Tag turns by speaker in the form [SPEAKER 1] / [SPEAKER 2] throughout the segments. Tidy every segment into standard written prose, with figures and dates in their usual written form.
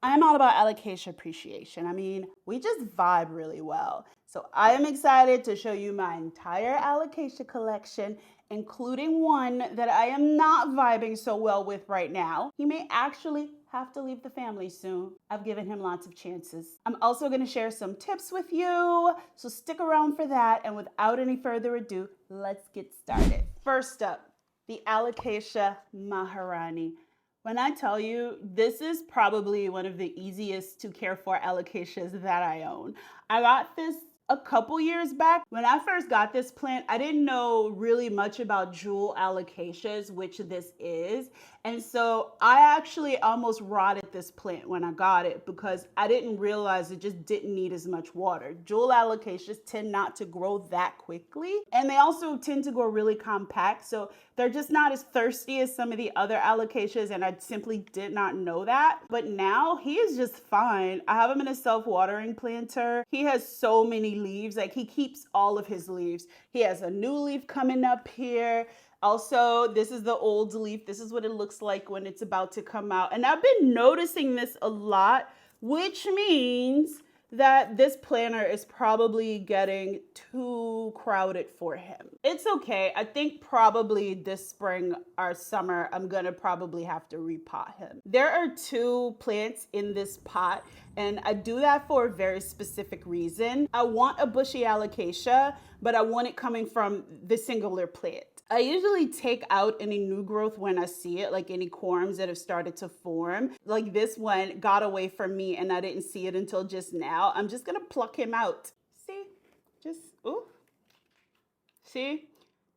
[SPEAKER 1] I'm all about alocasia appreciation. I mean, we just vibe really well. So I am excited to show you my entire alocasia collection, including one that I am not vibing so well with right now. He may actually have to leave the family soon. I've given him lots of chances. I'm also going to share some tips with you, so stick around for that. And without any further ado, let's get started. First up, the Alocasia Maharani. When I tell you, this is probably one of the easiest to care for alocasias that I own. I got this a couple years back. When I first got this plant, I didn't know really much about jewel alocasias, which this is. And so I actually almost rotted this plant when I got it because I didn't realize it just didn't need as much water. Jewel alocasias tend not to grow that quickly, and they also tend to grow really compact. So they're just not as thirsty as some of the other alocasias, and I simply did not know that. But now he is just fine. I have him in a self-watering planter. He has so many leaves, like he keeps all of his leaves. He has a new leaf coming up here. Also, this is the old leaf. This is what it looks like when it's about to come out. And I've been noticing this a lot, which means that this planter is probably getting too crowded for him. It's okay. I think probably this spring or summer, I'm gonna probably have to repot him. There are 2 plants in this pot, and I do that for a very specific reason. I want a bushy alocasia, but I want it coming from the singular plant. I usually take out any new growth when I see it, like any corms that have started to form. Like this one got away from me and I didn't see it until just now. I'm just gonna pluck him out. See, ooh. See,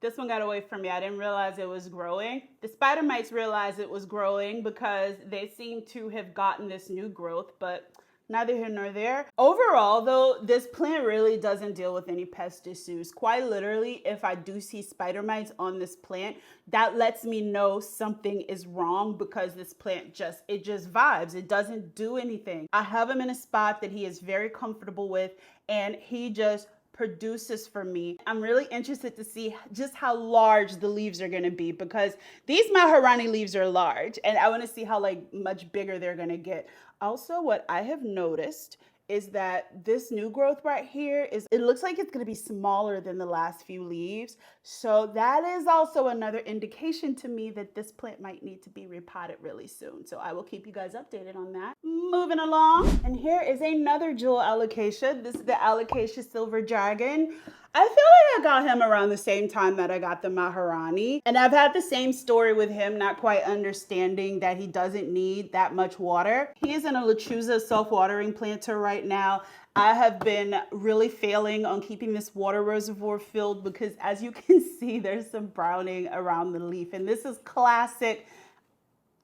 [SPEAKER 1] this one got away from me. I didn't realize it was growing. The spider mites realized it was growing because they seem to have gotten this new growth, but neither here nor there. Overall, though, this plant really doesn't deal with any pest issues. Quite literally, if I do see spider mites on this plant, that lets me know something is wrong because this plant just vibes. It doesn't do anything. I have him in a spot that he is very comfortable with, and he just produces for me. I'm really interested to see just how large the leaves are gonna be because these Maharani leaves are large, and I wanna see how much bigger they're gonna get. Also, what I have noticed is that this new growth right here it looks like it's going to be smaller than the last few leaves. So that is also another indication to me that this plant might need to be repotted really soon. So I will keep you guys updated on that. Moving along, and here is another jewel alocasia. This is the Alocasia Silver Dragon. I feel like I got him around the same time that I got the Maharani. And I've had the same story with him, not quite understanding that he doesn't need that much water. He is in a Lechuza self-watering planter right now. I have been really failing on keeping this water reservoir filled because as you can see, there's some browning around the leaf. And this is classic.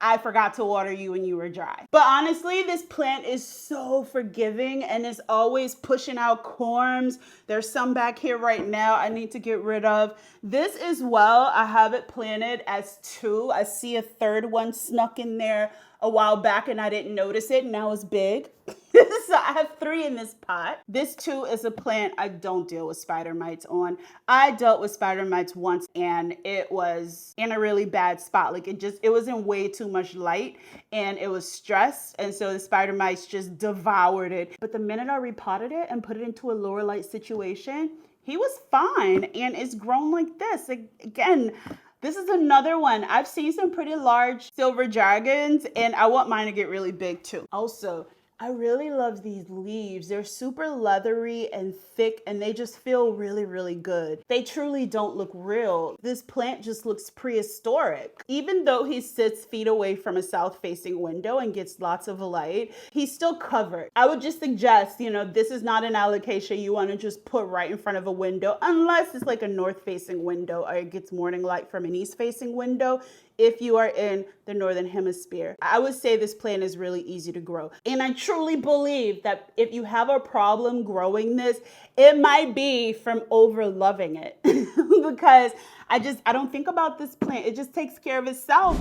[SPEAKER 1] I forgot to water you when you were dry. But honestly, this plant is so forgiving and is always pushing out corms. There's some back here right now I need to get rid of. This as well, I have it planted as 2. I see a third one snuck in there a while back and I didn't notice it. Now it's big. So I have 3 in this pot. This too is a plant I don't deal with spider mites on. I dealt with spider mites once and it was in a really bad spot. Like it was in way too much light and it was stressed. And so the spider mites just devoured it. But the minute I repotted it and put it into a lower light situation, he was fine and it's grown like this. Again, this is another one. I've seen some pretty large silver dragons and I want mine to get really big too. Also, I really love these leaves. They're super leathery and thick and they just feel really, really good. They truly don't look real. This plant just looks prehistoric. Even though he sits feet away from a south-facing window and gets lots of light, he's still covered. I would just suggest, this is not an alocasia you want to just put right in front of a window unless it's like a north-facing window or it gets morning light from an east-facing window. If you are in the Northern Hemisphere, I would say this plant is really easy to grow. And I truly believe that if you have a problem growing this, it might be from over loving it because I don't think about this plant. It just takes care of itself.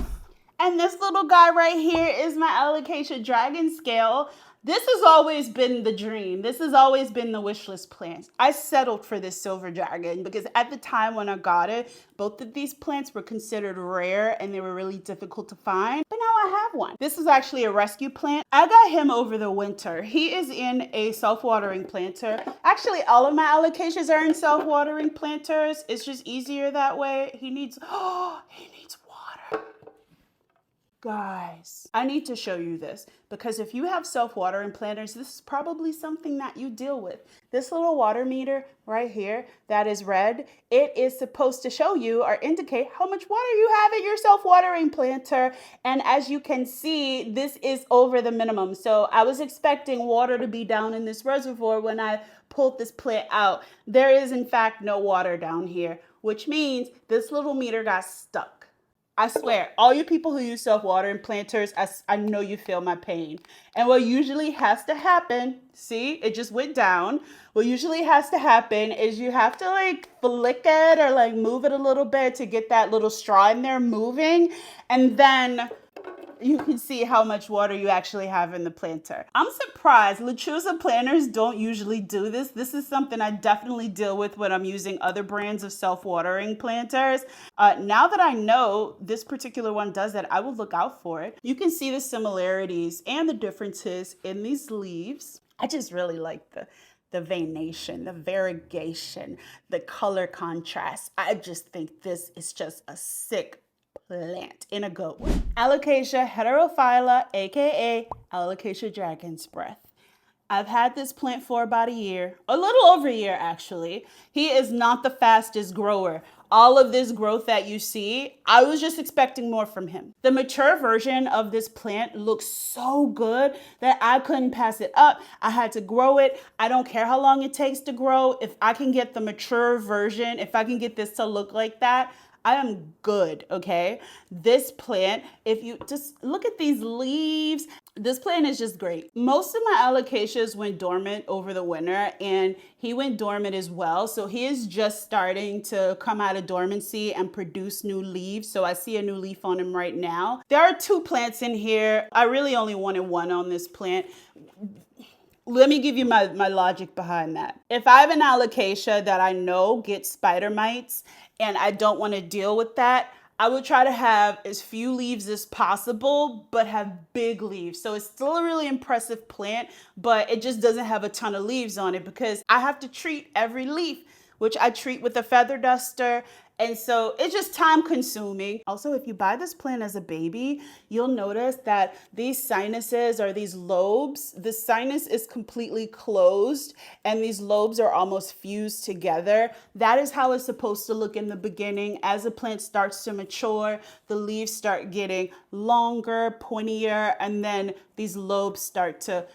[SPEAKER 1] And this little guy right here is my Alocasia dragon scale. This has always been the dream. This has always been the wish list plant. I settled for this silver dragon because at the time when I got it, both of these plants were considered rare and they were really difficult to find. But now I have one. This is actually a rescue plant. I got him over the winter. He is in a self-watering planter. Actually, all of my Alocasias are in self-watering planters. It's just easier that way. He needs water. Guys, I need to show you this because if you have self-watering planters, this is probably something that you deal with. This little water meter right here that is red, it is supposed to show you or indicate how much water you have in your self-watering planter. And as you can see, this is over the minimum. So I was expecting water to be down in this reservoir when I pulled this plant out. There is in fact no water down here, which means this little meter got stuck. I swear, all you people who use self-watering planters, I know you feel my pain. And what usually has to happen, see, it just went down. What usually has to happen is you have to like flick it or like move it a little bit to get that little straw in there moving. And then you can see how much water you actually have in the planter. I'm surprised. Lechuza planters don't usually do this. This is something I definitely deal with when I'm using other brands of self-watering planters. Now that I know this particular one does that, I will look out for it. You can see the similarities and the differences in these leaves. I just really like the veination, the variegation, the color contrast. I just think this is just a sick plant in a good way. Alocasia Heterophil, aka Alocasia Dragon's Breath. I've had this plant for about a year, a little over a year actually. He is not the fastest grower. All of this growth that you see, I was just expecting more from him. The mature version of this plant looks so good that I couldn't pass it up. I had to grow it. I don't care how long it takes to grow. If I can get the mature version, if I can get this to look like that, I am good, okay? This plant, if you just look at these leaves, this plant is just great. Most of my Alocasias went dormant over the winter and he went dormant as well. So he is just starting to come out of dormancy and produce new leaves. So I see a new leaf on him right now. There are 2 plants in here. I really only wanted one on this plant. Let me give you my logic behind that. If I have an Alocasia that I know gets spider mites and I don't want to deal with that, I would try to have as few leaves as possible, but have big leaves. So it's still a really impressive plant, but it just doesn't have a ton of leaves on it because I have to treat every leaf, which I treat with a feather duster. And so it's just time consuming. Also, if you buy this plant as a baby, you'll notice that these sinuses or these lobes, the sinus is completely closed and these lobes are almost fused together. That is how it's supposed to look in the beginning. As a plant starts to mature, the leaves start getting longer, pointier, and then these lobes start to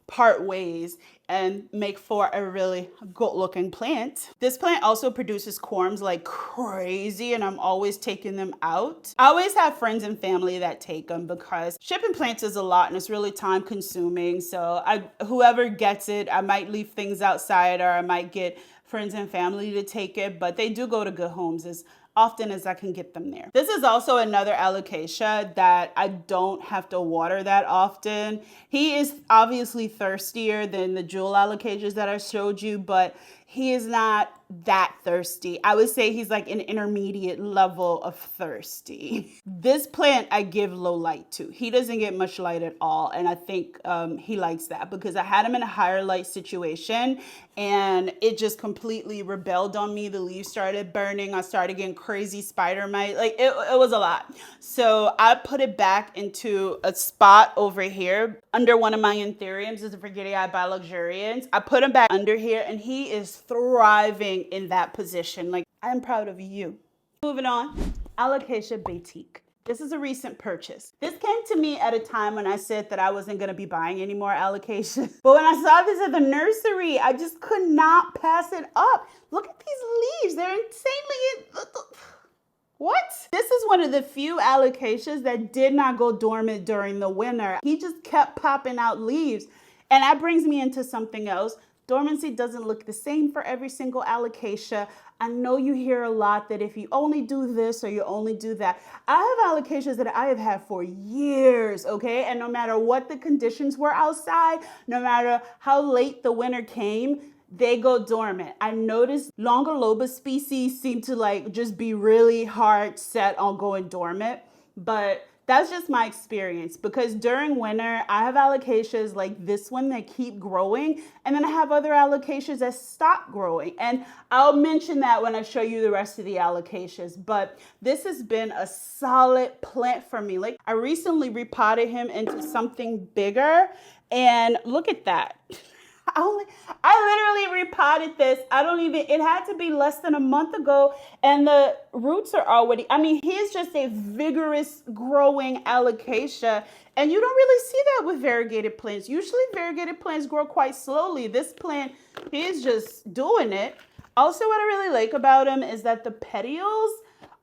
[SPEAKER 1] part ways and make for a really good looking plant. This plant also produces corms like crazy and I'm always taking them out. I always have friends and family that take them because shipping plants is a lot and it's really time consuming. So whoever gets it, I might leave things outside or I might get friends and family to take it, but they do go to good homes as often as I can get them there. This is also another Alocasia that I don't have to water that often. He is obviously thirstier than the jewel Alocasias that I showed you, but he is not that thirsty. I would say he's like an intermediate level of thirsty. This plant I give low light to. He doesn't get much light at all. And I think he likes that because I had him in a higher light situation and it just completely rebelled on me. The leaves started burning. I started getting crazy spider mite. Like it was a lot. So I put it back into a spot over here under one of my anthuriums. This is a Forgetii by Luxuriance. I put him back under here and he is thriving in that position. Like, I'm proud of you. Moving on, Alocasia Bti. This is a recent purchase. This came to me at a time when I said that I wasn't going to be buying any more Alocasias. But when I saw this at the nursery, I just could not pass it up. Look at these leaves. They're insanely... What? This is one of the few Alocasias that did not go dormant during the winter. He just kept popping out leaves. And that brings me into something else. Dormancy doesn't look the same for every single Alocasia. I know you hear a lot that if you only do this or you only do that. I have alocasias that I have had for years, okay? And no matter what the conditions were outside, no matter how late the winter came, they go dormant. I noticed Longaloba species seem to like just be really hard set on going dormant, but that's just my experience, because during winter, I have alocasias like this one that keep growing, and then I have other alocasias that stop growing. And I'll mention that when I show you the rest of the alocasias, but this has been a solid plant for me. Like, I recently repotted him into something bigger, and look at that. I literally repotted this. It had to be less than a month ago, and the roots are already, he's just a vigorous growing alocasia, and you don't really see that with variegated plants. Usually variegated plants grow quite slowly. This plant, he's just doing it. Also, what I really like about him is that the petioles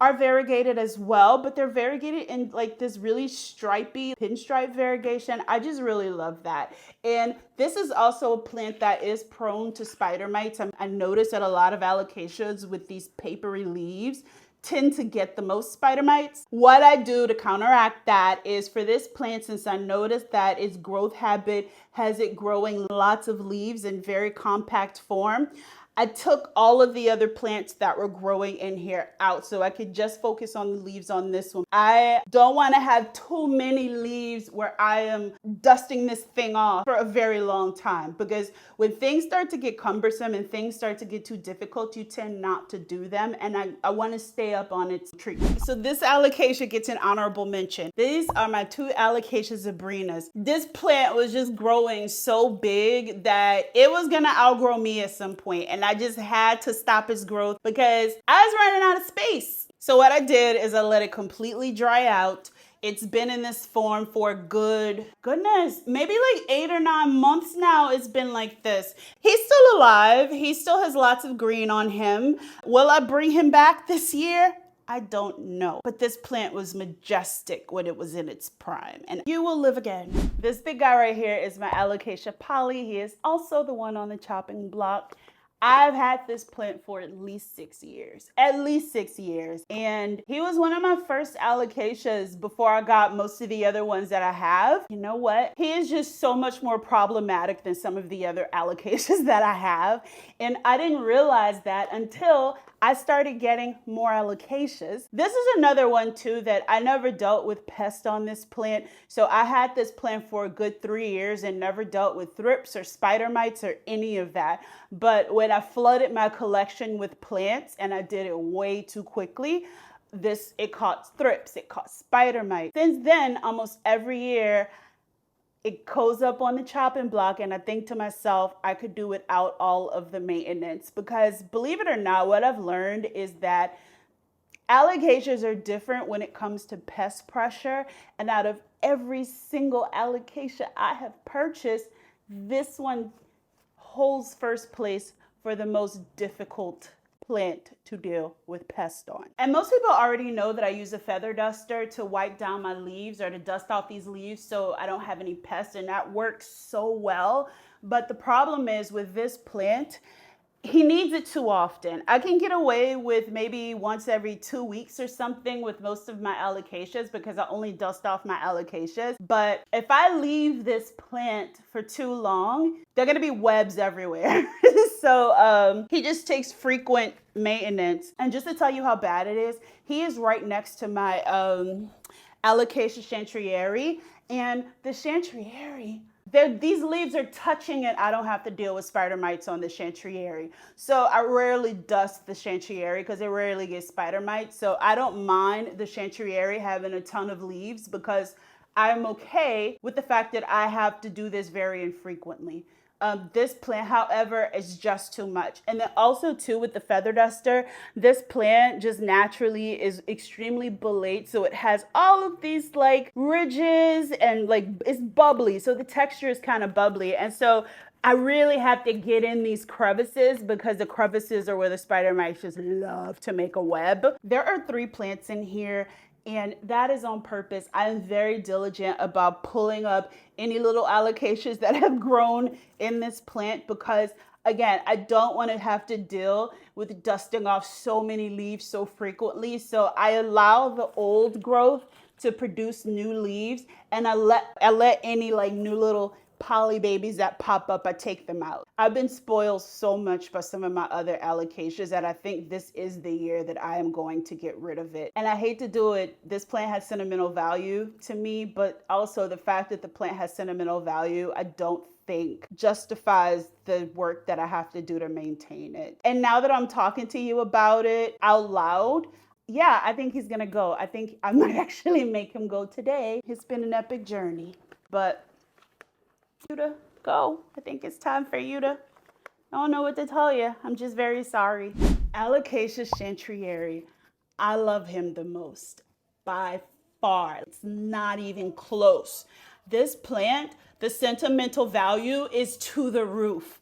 [SPEAKER 1] are variegated as well, but they're variegated in like this really stripy pinstripe variegation. I just really love that. And this is also a plant that is prone to spider mites. I noticed that a lot of alocasias with these papery leaves tend to get the most spider mites. What I do to counteract that is, for this plant, since I noticed that its growth habit has it growing lots of leaves in very compact form, I took all of the other plants that were growing in here out so I could just focus on the leaves on this one. I don't want to have too many leaves where I am dusting this thing off for a very long time, because when things start to get cumbersome and things start to get too difficult, you tend not to do them, and I want to stay up on its treatment. So this alocasia gets an honorable mention. These are my two Alocasia zebrinas. This plant was just growing so big that it was gonna outgrow me at some point, and I just had to stop its growth because I was running out of space. So what I did is I let it completely dry out. It's been in this form for goodness, maybe like 8 or 9 months now. It's been like this. He's still alive. He still has lots of green on him. Will I bring him back this year? I don't know. But this plant was majestic when it was in its prime, and you will live again. This big guy right here is my Alocasia Poly. He is also the one on the chopping block. I've had this plant for at least 6 years, And he was one of my first alocasias before I got most of the other ones that I have. You know what? He is just so much more problematic than some of the other alocasias that I have. And I didn't realize that until I started getting more alocasias. This is another one too that I never dealt with pest on this plant. So I had this plant for a good 3 years and never dealt with thrips or spider mites or any of that. But when I flooded my collection with plants, and I did it way too quickly, it caught thrips, it caught spider mites. Since then, almost every year, it goes up on the chopping block, and I think to myself, I could do without all of the maintenance, because believe it or not, what I've learned is that alocasias are different when it comes to pest pressure. And out of every single alocasia I have purchased, this one holds first place for the most difficult plant to deal with pest on. And most people already know that I use a feather duster to wipe down my leaves or to dust off these leaves so I don't have any pests, and that works so well. But the problem is with this plant, he needs it too often. I can get away with maybe once every 2 weeks or something with most of my alocasias because I only dust off my alocasias. But if I leave this plant for too long, there are gonna be webs everywhere. So he just takes frequent maintenance. And just to tell you how bad it is, he is right next to my Alocasia Chantry, and the Chantry, these leaves are touching it. I don't have to deal with spider mites on the Chantry. So I rarely dust the Chantry because it rarely gets spider mites. So I don't mind the Chantry having a ton of leaves because I'm okay with the fact that I have to do this very infrequently. This plant, however, is just too much. And then also too with the feather duster, this plant just naturally is extremely bolate. So it has all of these like ridges and like it's bubbly. So the texture is kind of bubbly. And so I really have to get in these crevices because the crevices are where the spider mites just love to make a web. There are 3 plants in here, and that is on purpose. I am very diligent about pulling up any little alocasias that have grown in this plant because Again, I don't want to have to deal with dusting off so many leaves so frequently. So I allow the old growth to produce new leaves, and I let any like new little poly babies that pop up, I take them out. I've been spoiled so much by some of my other alocasias that I think this is the year that I am going to get rid of it. And I hate to do it. This plant has sentimental value to me, but also the fact that the plant has sentimental value, I don't think justifies the work that I have to do to maintain it. And now that I'm talking to you about it out loud, yeah, I think he's gonna go. I think I might actually make him go today. It's been an epic journey, but you to go. I think it's time for you to, I don't know what to tell you. I'm just very sorry. Alocasia Chantry. I love him the most by far. It's not even close. This plant, the sentimental value is to the roof.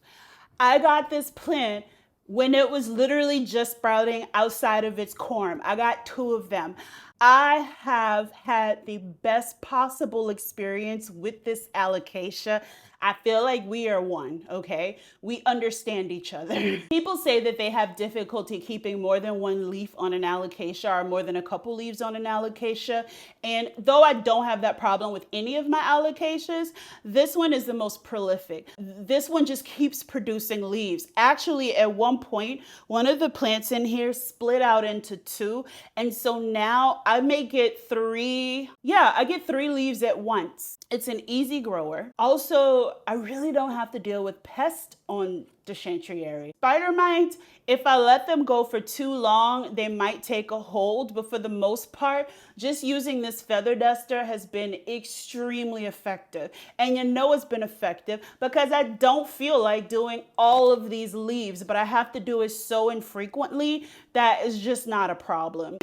[SPEAKER 1] I got this plant when it was literally just sprouting outside of its corm. I got 2 of them. I have had the best possible experience with this alocasia. I feel like we are one, okay? We understand each other. People say that they have difficulty keeping more than 1 leaf on an alocasia or more than a couple leaves on an alocasia. And though I don't have that problem with any of my alocasias, this one is the most prolific. This one just keeps producing leaves. Actually, at one point, one of the plants in here split out into 2. And so now I may get 3. Yeah, I get 3 leaves at once. It's an easy grower. Also, I really don't have to deal with pests on the Chantry. Spider mites, if I let them go for too long, they might take a hold, but for the most part, just using this feather duster has been extremely effective. And you know it's been effective because I don't feel like doing all of these leaves, but I have to do it so infrequently that is just not a problem.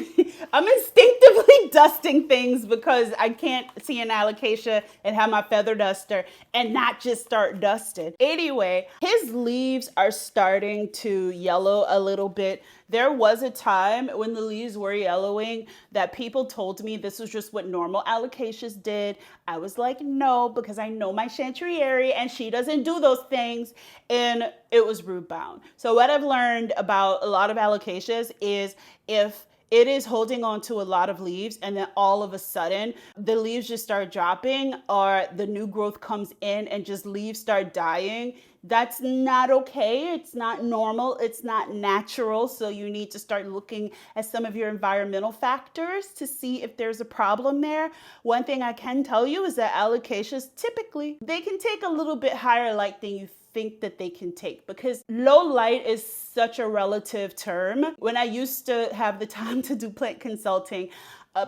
[SPEAKER 1] I'm instinctively dusting things because I can't see an alocasia and have my feather duster and not just start dusting. Anyway, his leaves are starting to yellow a little bit. There was a time when the leaves were yellowing that people told me this was just what normal alocasias did. I was like, no, because I know my Chantry and she doesn't do those things. And it was root bound. So what I've learned about a lot of alocasias is if it is holding on to a lot of leaves and then all of a sudden the leaves just start dropping or the new growth comes in and just leaves start dying, that's not okay. It's not normal. It's not natural. So you need to start looking at some of your environmental factors to see if there's a problem there. One thing I can tell you is that alocasias typically, they can take a little bit higher light than you think that they can take because low light is such a relative term. When I used to have the time to do plant consulting,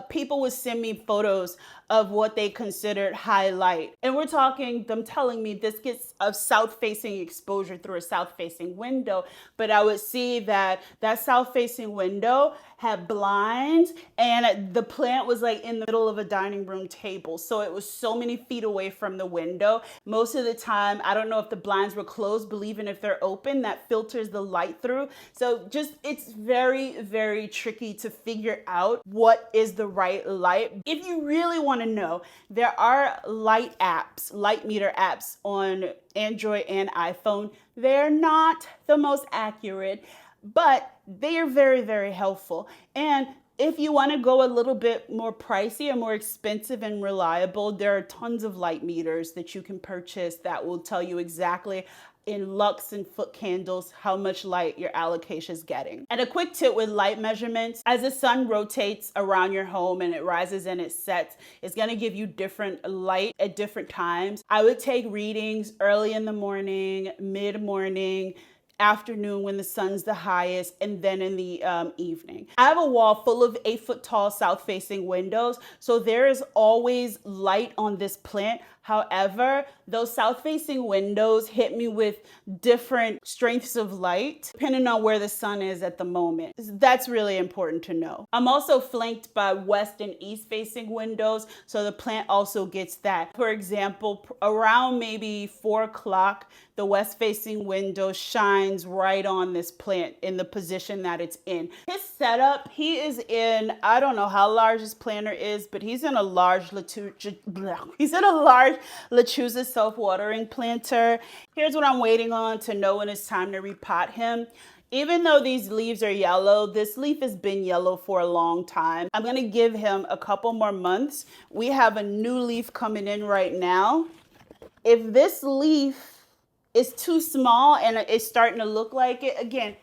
[SPEAKER 1] people would send me photos of what they considered high light. And we're talking them telling me this gets a south-facing exposure through a south-facing window. But I would see that that south-facing window had blinds and the plant was like in the middle of a dining room table. So it was so many feet away from the window. Most of the time, I don't know if the blinds were closed, but even if they're open, that filters the light through. So just, it's very, very tricky to figure out what is the right light. If you really want to know, there are light apps, light meter apps on Android and iPhone. They're not the most accurate, but they are very, very helpful. And if you want to go a little bit more pricey or more expensive and reliable, there are tons of light meters that you can purchase that will tell you exactly in lux and foot candles how much light your alocasia is getting. And a quick tip with light measurements, as the sun rotates around your home and it rises and it sets, it's going to give you different light at different times. I would take readings early in the morning, mid-morning, afternoon when the sun's the highest, and then in the evening. I have a wall full of 8-foot tall south-facing windows, so there is always light on this plant. However, those south-facing windows hit me with different strengths of light depending on where the sun is at the moment. That's really important to know. I'm also flanked by west and east-facing windows, so the plant also gets that. For example, around maybe 4 o'clock, the west-facing window shines right on this plant in the position that it's in. His setup, he is in, I don't know how large his planter is, but he's in a large Lechuza's self-watering planter. Here's what I'm waiting on to know when it's time to repot him. Even though these leaves are yellow, this leaf has been yellow for a long time. I'm gonna give him a couple more months. We have a new leaf coming in right now. If this leaf is too small and it's starting to look like it, again,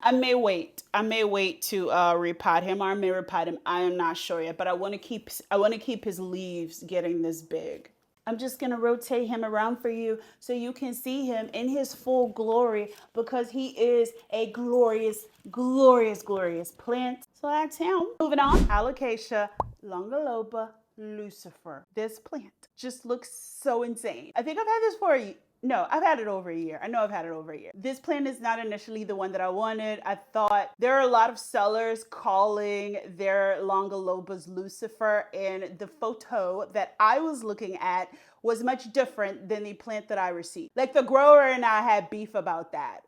[SPEAKER 1] I may wait. I may wait to repot him, or I may repot him. I am not sure yet, but I want to keep his leaves getting this big. I'm just going to rotate him around for you so you can see him in his full glory, because he is a glorious, glorious, glorious plant. So that's him. Moving on, Alocasia Longaloba Lucifer. This plant just looks so insane. I think I've had this for no, I've had it over a year. I know I've had it over a year. This plant is not initially the one that I wanted. I thought there are a lot of sellers calling their Longalobas Lucifer, and the photo that I was looking at was much different than the plant that I received. Like, the grower and I had beef about that.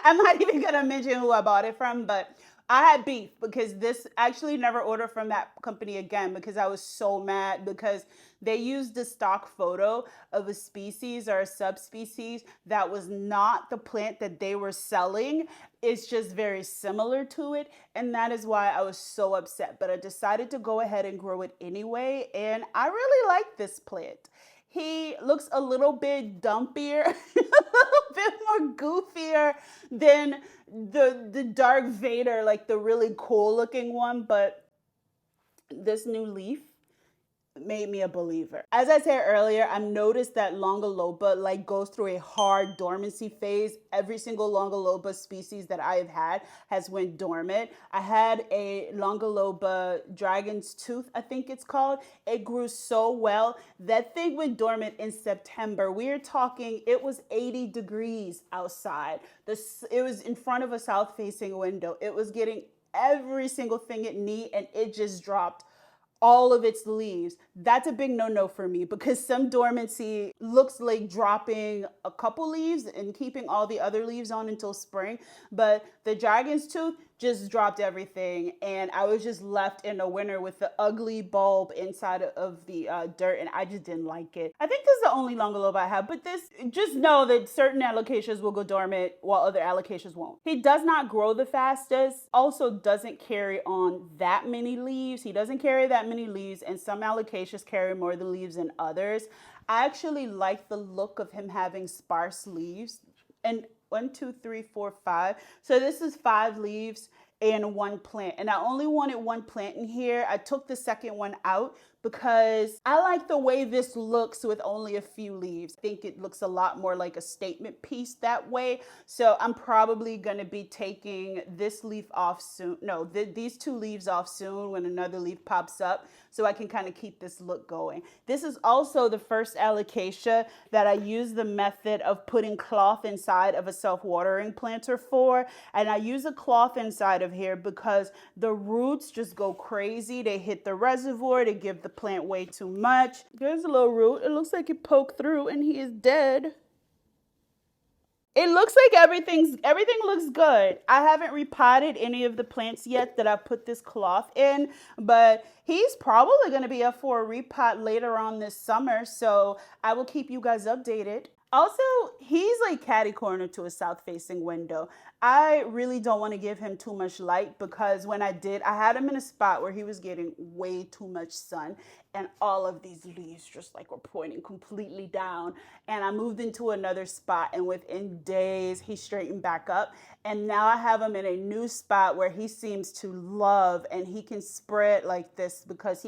[SPEAKER 1] I'm not even gonna mention who I bought it from, but I had beef because this actually never ordered from that company again, because I was so mad because they used a stock photo of a species or a subspecies that was not the plant that they were selling. It's just very similar to it, and that is why I was so upset. But I decided to go ahead and grow it anyway, and I really like this plant. He looks a little bit dumpier, a little bit more goofier than the Dark Vader, like the really cool looking one, but this new leaf made me a believer. As I said earlier, I've noticed that Longaloba like goes through a hard dormancy phase. Every single Longaloba species that I have had has went dormant. I had a Longaloba Dragon's Tooth, I think it's called. It grew so well. That thing went dormant in September. We're talking, it was 80 degrees outside. It was in front of a south-facing window. It was getting every single thing it needed, and it just dropped all of its leaves. That's a big no-no for me, because some dormancy looks like dropping a couple leaves and keeping all the other leaves on until spring. But the Dragon's Tooth just dropped everything, and I was just left in the winter with the ugly bulb inside of the dirt, and I just didn't like it. I think this is the only Longaloba I have, but just know that certain alocasias will go dormant while other alocasias won't. He does not grow the fastest, also doesn't carry on that many leaves. He doesn't carry that many leaves, and some alocasias carry more the leaves than others. I actually like the look of him having sparse leaves. And 1, 2, 3, 4, 5. So this is 5 leaves and 1 plant. And I only wanted 1 plant in here. I took the second one out because I like the way this looks with only a few leaves. I think it looks a lot more like a statement piece that way. So I'm probably gonna be taking this leaf off soon. No, these 2 leaves off soon when another leaf pops up, so I can kind of keep this look going. This is also the first alocasia that I use the method of putting cloth inside of a self-watering planter for. And I use a cloth inside of here because the roots just go crazy. They hit the reservoir, they give the plant way too much. There's a little root. It looks like it poked through and he is dead. It looks like everything looks good. I haven't repotted any of the plants yet that I put this cloth in, but he's probably going to be up for a repot later on this summer, so I will keep you guys updated. Also, he's like catty corner to a south-facing window. I really don't want to give him too much light, because when I had him in a spot where he was getting way too much sun, and all of these leaves just like were pointing completely down. And I moved into another spot, and within days he straightened back up. And now I have him in a new spot where he seems to love, and he can spread like this because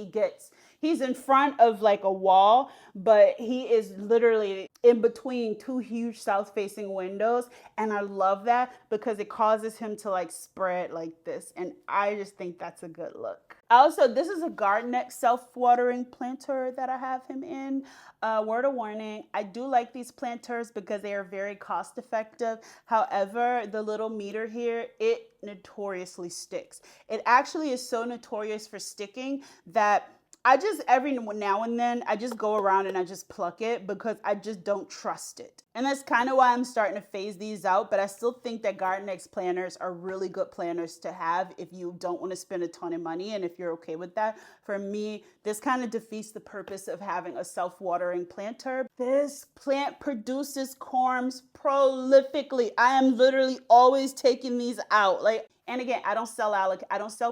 [SPEAKER 1] he's in front of like a wall, but he is literally in between 2 huge south-facing windows. And I love that because it causes him to like spread like this. And I just think that's a good look. Also, this is a garden self-watering planter that I have him in. Word of warning, I do like these planters because they are very cost effective. However, the little meter here, it notoriously sticks. It actually is so notorious for sticking that I just, every now and then, I just go around and I just pluck it because I just don't trust it. And that's kind of why I'm starting to phase these out, but I still think that Garden X planters are really good planters to have if you don't want to spend a ton of money and if you're okay with that. For me, this kind of defeats the purpose of having a self-watering planter. This plant produces corms prolifically. I am literally always taking these out. Like, and again, I don't sell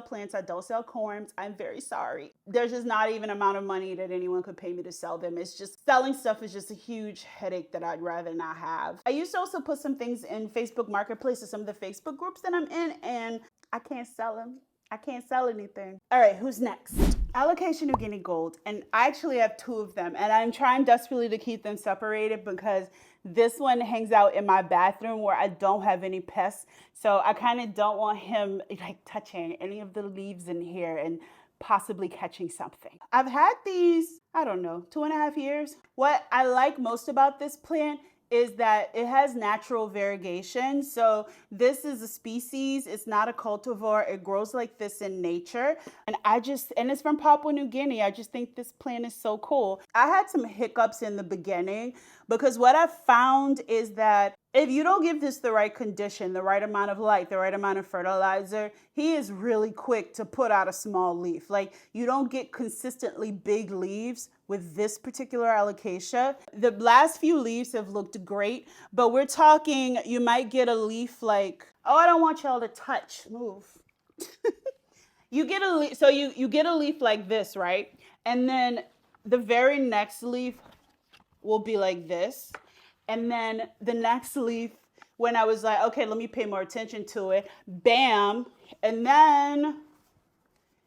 [SPEAKER 1] plants, I don't sell corms. I'm very sorry. There's just not even amount of money that anyone could pay me to sell them. It's just, selling stuff is just a huge headache that I'd rather not have. I used to also put some things in Facebook Marketplace or some of the Facebook groups that I'm in, and I can't sell them. I can't sell anything. All right, who's next? Alocasia Nugguini Gold, and I actually have two of them, and I'm trying desperately to keep them separated because this one hangs out in my bathroom where I don't have any pests, so I kind of don't want him like touching any of the leaves in here and possibly catching something. I've had these, I don't know, 2.5 years. What I like most about this plant is that it has natural variegation. So this is a species, it's not a cultivar, it grows like this in nature. And it's from Papua New Guinea. I just think this plant is so cool. I had some hiccups in the beginning because what I found is that if you don't give this the right condition, the right amount of light, the right amount of fertilizer, he is really quick to put out a small leaf. Like, you don't get consistently big leaves with this particular alocasia. The last few leaves have looked great, but we're talking, you might get a leaf like, oh, I don't want y'all to touch, move. You get a leaf, so you get a leaf like this, right? And then the very next leaf will be like this. And then the next leaf, when I was like, okay, let me pay more attention to it, bam. And then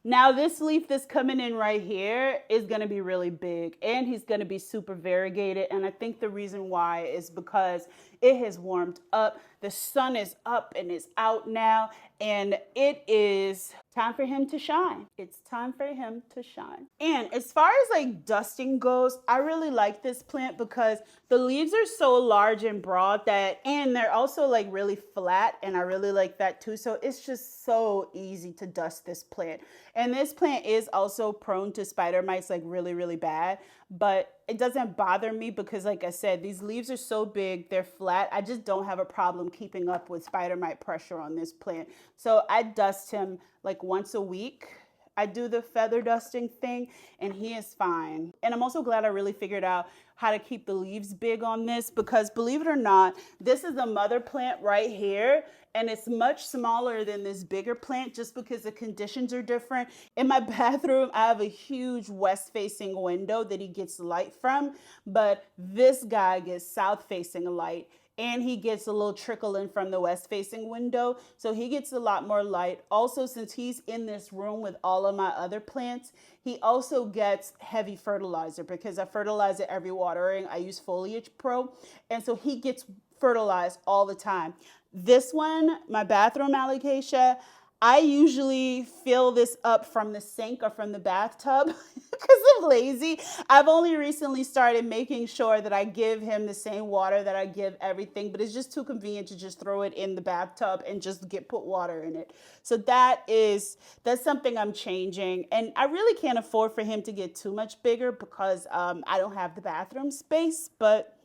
[SPEAKER 1] now this leaf that's coming in right here is going to be really big, and he's going to be super variegated. And I think the reason why is because it has warmed up. The sun is up and is out now, and it is time for him to shine. It's time for him to shine. And as far as like dusting goes, I really like this plant because the leaves are so large and broad and they're also like really flat, and I really like that too. So it's just so easy to dust this plant. And this plant is also prone to spider mites, like really, really bad, but it doesn't bother me because, like I said, these leaves are so big, they're flat. I just don't have a problem keeping up with spider mite pressure on this plant. So I dust him like once a week. I do the feather dusting thing, and he is fine. And I'm also glad I really figured out how to keep the leaves big on this because, believe it or not, this is a mother plant right here, and it's much smaller than this bigger plant just because the conditions are different. In my bathroom, I have a huge west-facing window that he gets light from, but this guy gets south-facing light. And he gets a little trickle in from the west-facing window. So he gets a lot more light. Also, since he's in this room with all of my other plants, he also gets heavy fertilizer because I fertilize it every watering. I use Foliage Pro. And so he gets fertilized all the time. This one, my bathroom alocasia, I usually fill this up from the sink or from the bathtub because I'm lazy. I've only recently started making sure that I give him the same water that I give everything, but it's just too convenient to just throw it in the bathtub and just put water in it. So that's something I'm changing. And I really can't afford for him to get too much bigger because I don't have the bathroom space, but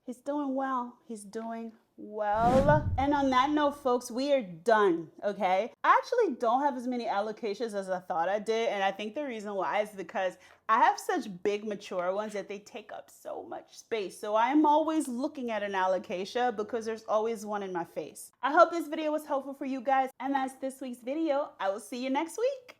[SPEAKER 1] he's doing well. He's doing well. And on that note, folks, we are done, okay? I actually don't have as many alocasias as I thought I did, and I think the reason why is because I have such big mature ones that they take up so much space. So I am always looking at an alocasia because there's always one in my face. I hope this video was helpful for you guys, and that's this week's video. I will see you next week.